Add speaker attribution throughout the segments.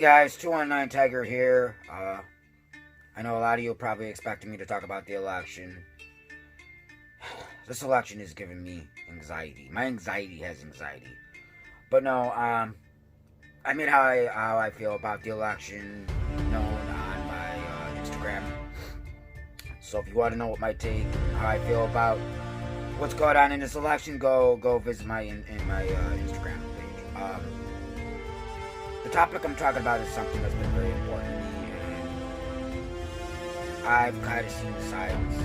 Speaker 1: Hey guys, 219 Tiger here. I know a lot of you are probably expecting me to talk about the election. This election is giving me anxiety. My anxiety has anxiety. But no, I made how I feel about the election known on my Instagram. So if you want to know what my take, how I feel about what's going on in this election, go visit my my Instagram page. The topic I'm talking about is something that's been very important to me, and I've kind of seen the signs,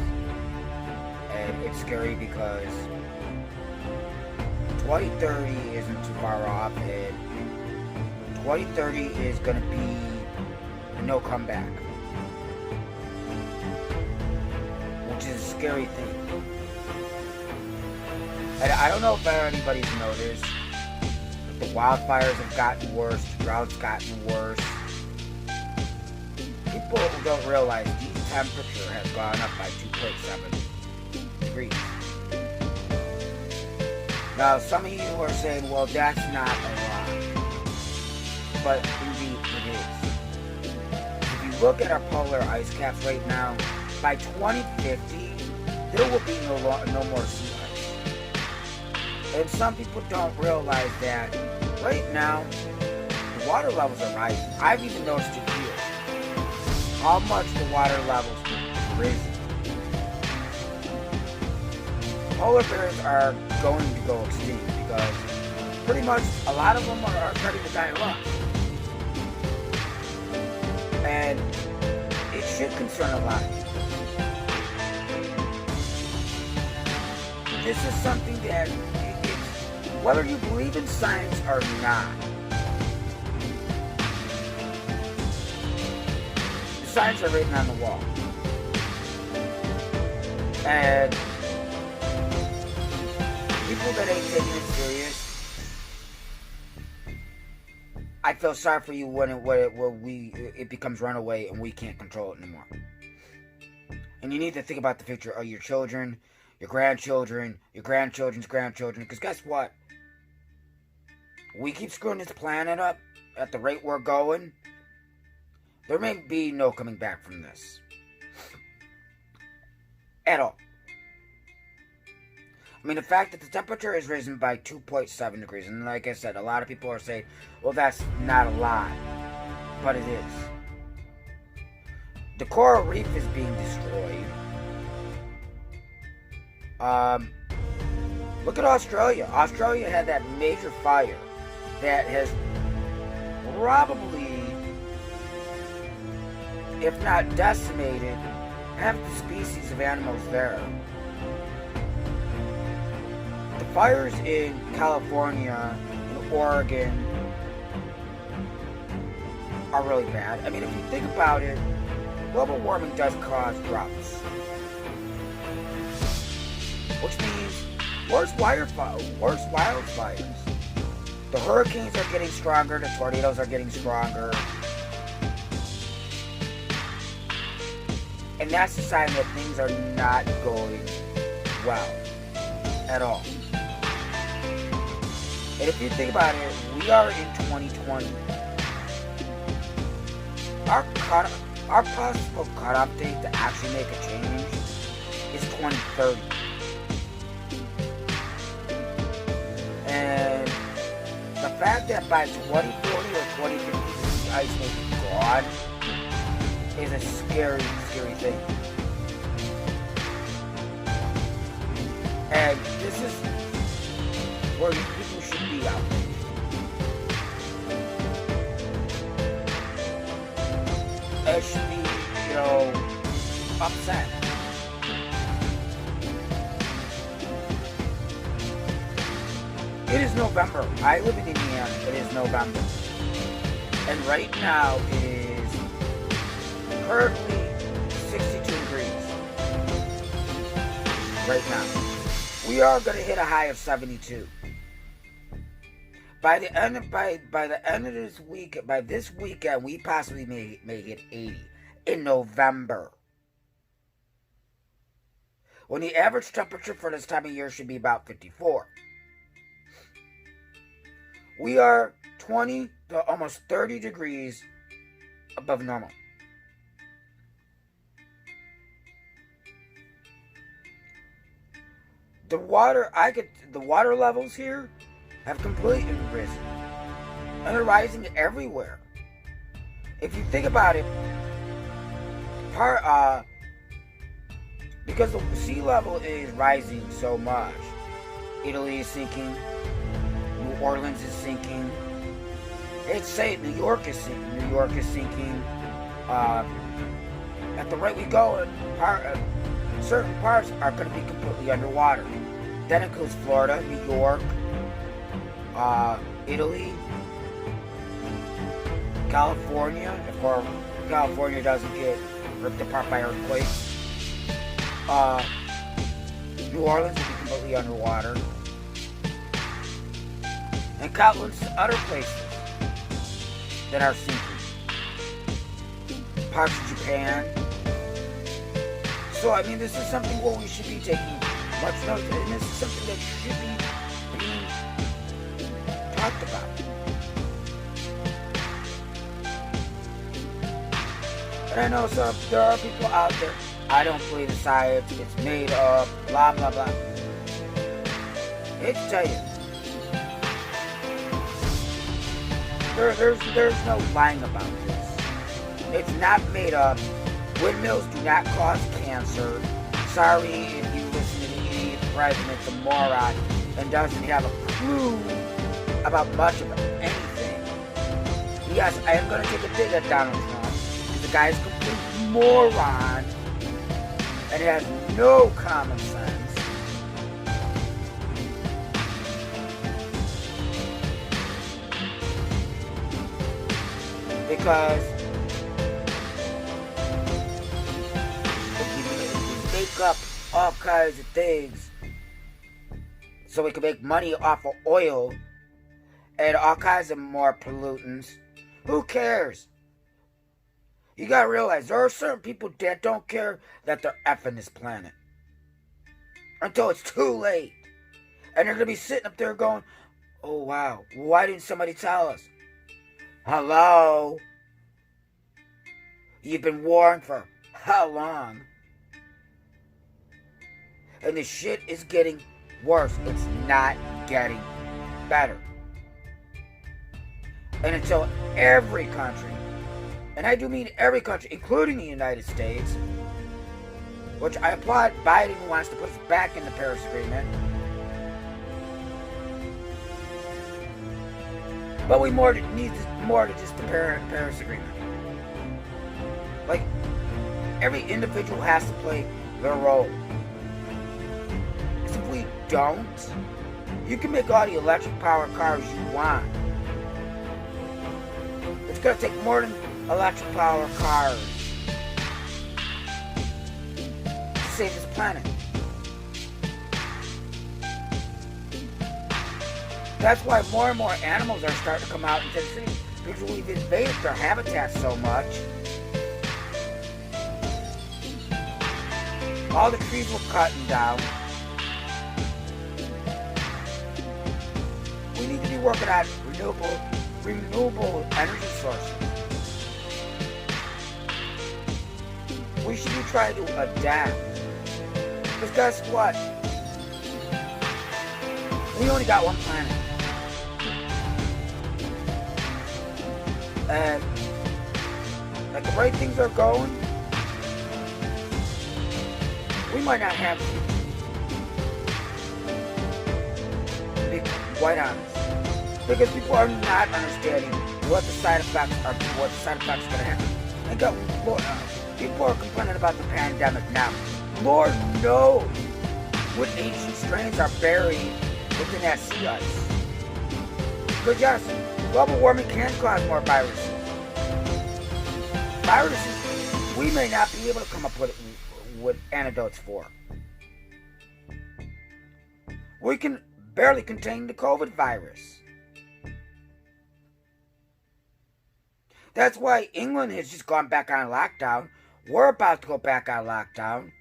Speaker 1: and it's scary because 2030 isn't too far off, and 2030 is going to be no comeback, which is a scary thing. And I don't know if anybody's noticed, the wildfires have gotten worse, the droughts gotten worse. People don't realize the temperature has gone up by 2.7 degrees. Now, some of you are saying, well, that's not a lot. But indeed, it is. If you look at our polar ice caps right now, by 2050, there will be no more sea ice. And some people don't realize that right now, the water levels are rising. I've even noticed it here. How much the water levels have risen. Polar bears are going to go extinct because pretty much a lot of them are starting to die off. And it should concern a lot of people. This is something that, whether you believe in science or not, the signs are written on the wall. And people that ain't taking it serious, I feel sorry for you when it becomes runaway and we can't control it anymore. And you need to think about the future of your children, your grandchildren, your grandchildren's grandchildren, because guess what? We keep screwing this planet up at the rate we're going, there may be no coming back from this. At all. I mean, the fact that the temperature has risen by 2.7 degrees, and like I said, a lot of people are saying, well, that's not a lot. But it is. The coral reef is being destroyed. Look at Australia. Australia had that major fire that has probably, if not decimated, half the species of animals there. The fires in California, in Oregon, are really bad. I mean, if you think about it, global warming does cause droughts. Which means worse wildfires. The hurricanes are getting stronger, the tornadoes are getting stronger. And that's a sign that things are not going well at all. And if you think about it, we are in 2020. Our possible cutoff date to actually make a change is 2030. And the fact that by 2040 or 2050 the ice may be gone is a scary, scary thing. And this is where people should be out there. It should be, upset. It is November. I live in Indiana. It is November. And right now it is currently 62 degrees. Right now. We are going to hit a high of 72. By the end of this week, by this weekend, we possibly may hit 80 in November. When the average temperature for this time of year should be about 54. We are 20 almost 30 degrees above normal. The water levels here have completely risen. And they're rising everywhere. If you think about it, because the sea level is rising so much, Italy is sinking, New Orleans is sinking. It's saying New York is sinking. New York is sinking. At the rate we go, certain parts are going to be completely underwater. That includes Florida, New York, Italy, California, if California doesn't get ripped apart by earthquakes. New Orleans will be completely underwater. And countless other places that are sinking. Parts of Japan. So, I mean, this is something where we should be taking much notice, and this is something that should be being talked about. And I know there are people out there, I don't believe the science, it's made up, blah, blah, blah. I hate to tell you, there's no lying about this. It's not made up. Windmills do not cause cancer. Sorry if you listen to the idiot president's a moron and doesn't have a clue about much of anything. Yes, I am going to take a dig at Donald Trump. The guy is a complete moron and has no common sense. Because if you make up all kinds of things so we can make money off of oil and all kinds of more pollutants, who cares? You gotta realize there are certain people that don't care that they're effing this planet until it's too late. And they're gonna be sitting up there going, oh wow, why didn't somebody tell us? Hello? You've been warned for how long? And the shit is getting worse. It's not getting better. And until every country, and I do mean every country, including the United States, which I applaud Biden, who wants to put us back in the Paris Agreement. But we need more than just the Paris Agreement. Like, every individual has to play their role. Because if we don't, you can make all the electric powered cars you want. It's going to take more than electric powered cars to save this planet. That's why more and more animals are starting to come out into the city, because we've invaded their habitats so much. All the trees were cutting down. We need to be working on renewable energy sources. We should be trying to adapt. Because guess what? We only got one planet. And like the way things are going, we might not have to be quite honest. Because people are not understanding what the side effects are going to happen. And people are complaining about the pandemic now. Lord knows what ancient strains are buried within that sea ice. But yes, global warming can cause more viruses. Viruses we may not be able to come up with antidotes for. We can barely contain the COVID virus. That's why England has just gone back on lockdown. We're about to go back on lockdown.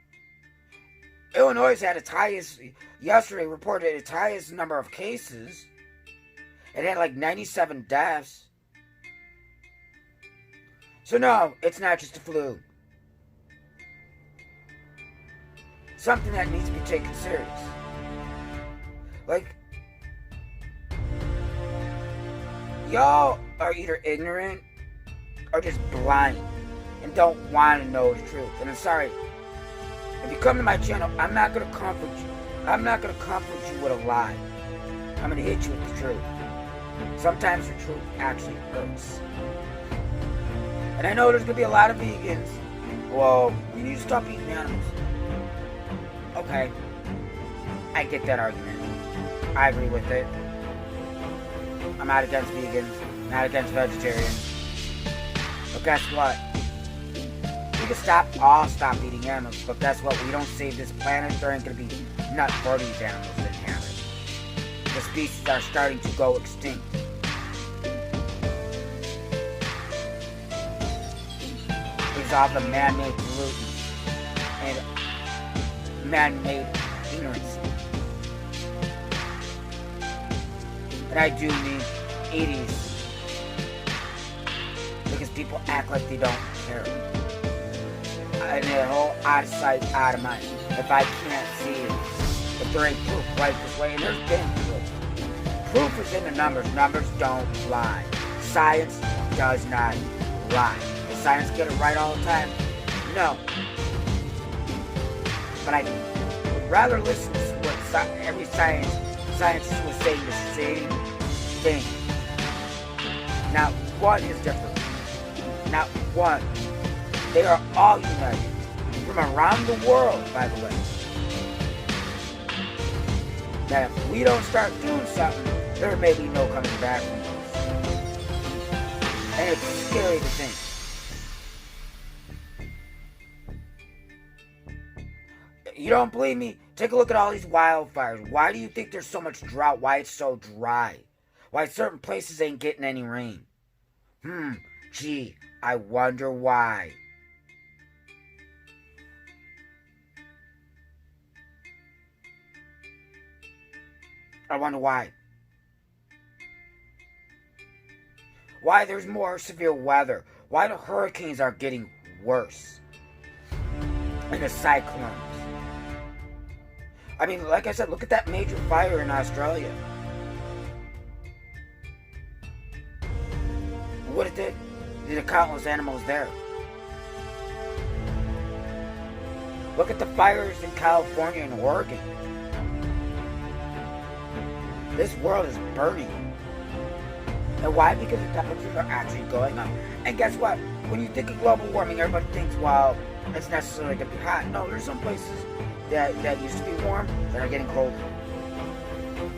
Speaker 1: Illinois had its highest, yesterday reported its highest number of cases. It had like 97 deaths. So no, it's not just a flu. Something that needs to be taken serious. Like, y'all are either ignorant or just blind and don't want to know the truth. And I'm sorry, if you come to my channel, I'm not going to comfort you. I'm not going to comfort you with a lie. I'm going to hit you with the truth. Sometimes the truth actually hurts. And I know there's going to be a lot of vegans. Well, you need to stop eating animals. Okay. I get that argument. I agree with it. I'm not against vegans. I'm not against vegetarians. But guess what? We can all stop eating animals. But guess what? We don't save this planet. There ain't going to be nut for these animals that inhabit. The species are starting to go extinct. It's all the man-made pollutants and man-made ignorance. And I do mean 80s. Because people act like they don't care. And they're all out of sight, out of mind. If I can't see it, if there ain't proof right this way, and there's been proof. Proof is in the numbers. Numbers don't lie. Science does not lie. Does science get it right all the time? No. But I would rather listen to what every scientist was saying the same thing. Not one is different. Not one. They are all united. From around the world, by the way. That if we don't start doing something, there may be no coming back from this. And it's scary to think. You don't believe me? Take a look at all these wildfires. Why do you think there's so much drought? Why it's so dry? Why certain places ain't getting any rain? Gee, I wonder why. I wonder why. Why there's more severe weather. Why the hurricanes are getting worse. And the cyclones. I mean, like I said, look at that major fire in Australia. What it did? The countless animals there. Look at the fires in California and Oregon. This world is burning. And why? Because the temperatures are actually going up. And guess what? When you think of global warming, everybody thinks, well, it's necessarily going to be hot. No, there's some places that used to be warm that are getting colder.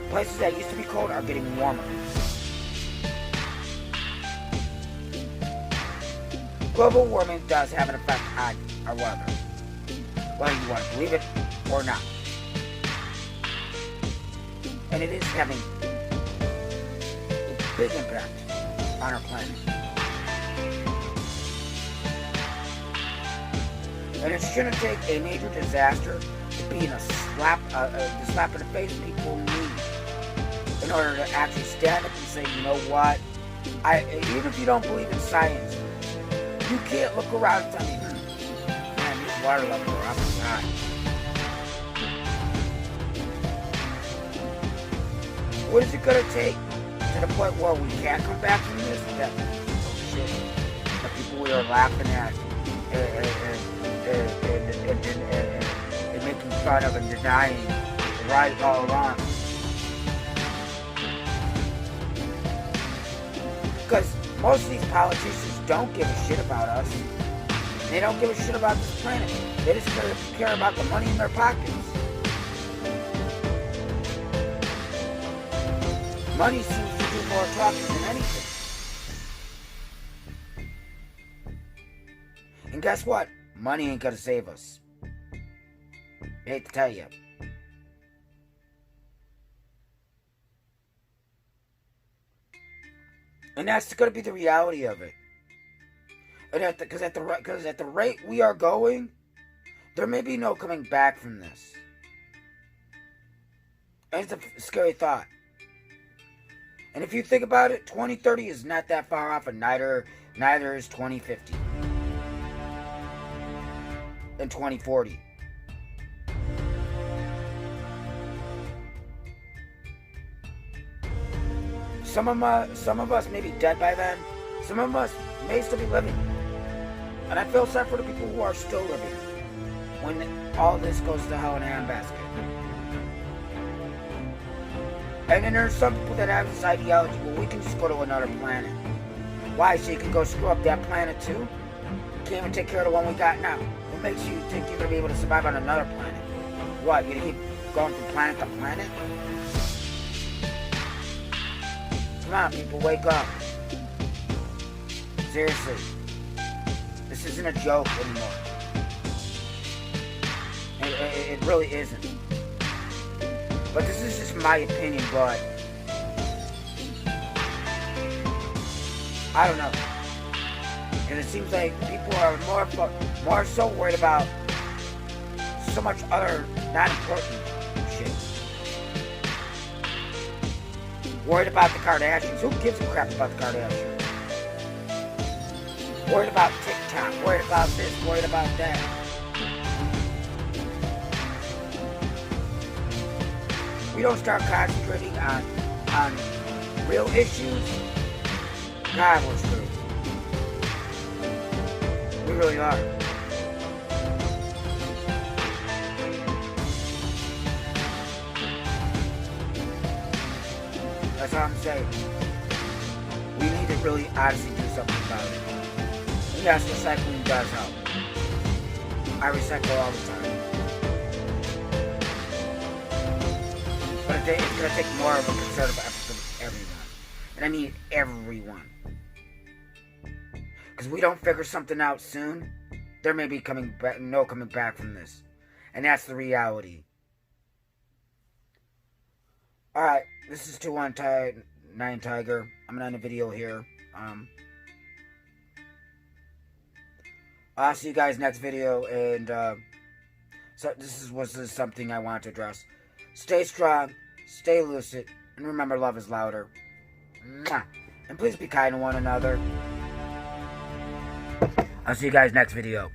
Speaker 1: Places that used to be cold are getting warmer. Global warming does have an effect on our weather, whether you want to believe it or not. And it is having a big impact on our planet. And it shouldn't take a major disaster to be the slap in the face people need in order to actually stand up and say, you know what? Even if you don't believe in science, you can't look around and tell me, man, these water levels are up and high. What is it going to take to the point where we can't come back from this? That, oh shit, the people we are laughing at and making fun of and denying right all along. Because most of these politicians don't give a shit about us. They don't give a shit about this planet. They just care about the money in their pockets. Money seems to do more talking than anything. And guess what? Money ain't gonna save us. I hate to tell you. And that's gonna be the reality of it. And because at the rate we are going, there may be no coming back from this. And it's a scary thought. And if you think about it, 2030 is not that far off, and neither Neither is 2050 and 2040. Some of us may be dead by then. Some of us may still be living. And I feel sad for the people who are still living when all this goes to hell in a handbasket. And then there's some people that have this ideology, well, we can just go to another planet. Why? So you can go screw up that planet too? You can't even take care of the one we got now. What makes you think you're going to be able to survive on another planet? What, you're going to keep going from planet to planet? Come on, people, wake up. Seriously. This isn't a joke anymore. It really isn't. But this is just my opinion, but I don't know. And it seems like people are more so worried about so much other not important shit. Worried about the Kardashians. Who gives a crap about the Kardashians? Worried about TikTok. Worried about this. Worried about that. We don't start concentrating on real issues. God, we're screwed. We really are. That's all I'm saying. We need to really honestly do something about it. And yes, recycling does help. I recycle all the time. But it's going to take more of a concerted effort from everyone. And I mean everyone. Because if we don't figure something out soon, there may be no coming back from this. And that's the reality. Alright, this is 219 Tiger. I'm going to end the video here. I'll see you guys next video. And so this was something I wanted to address. Stay strong, stay lucid, and remember love is louder. Mwah. And please be kind to one another. I'll see you guys next video.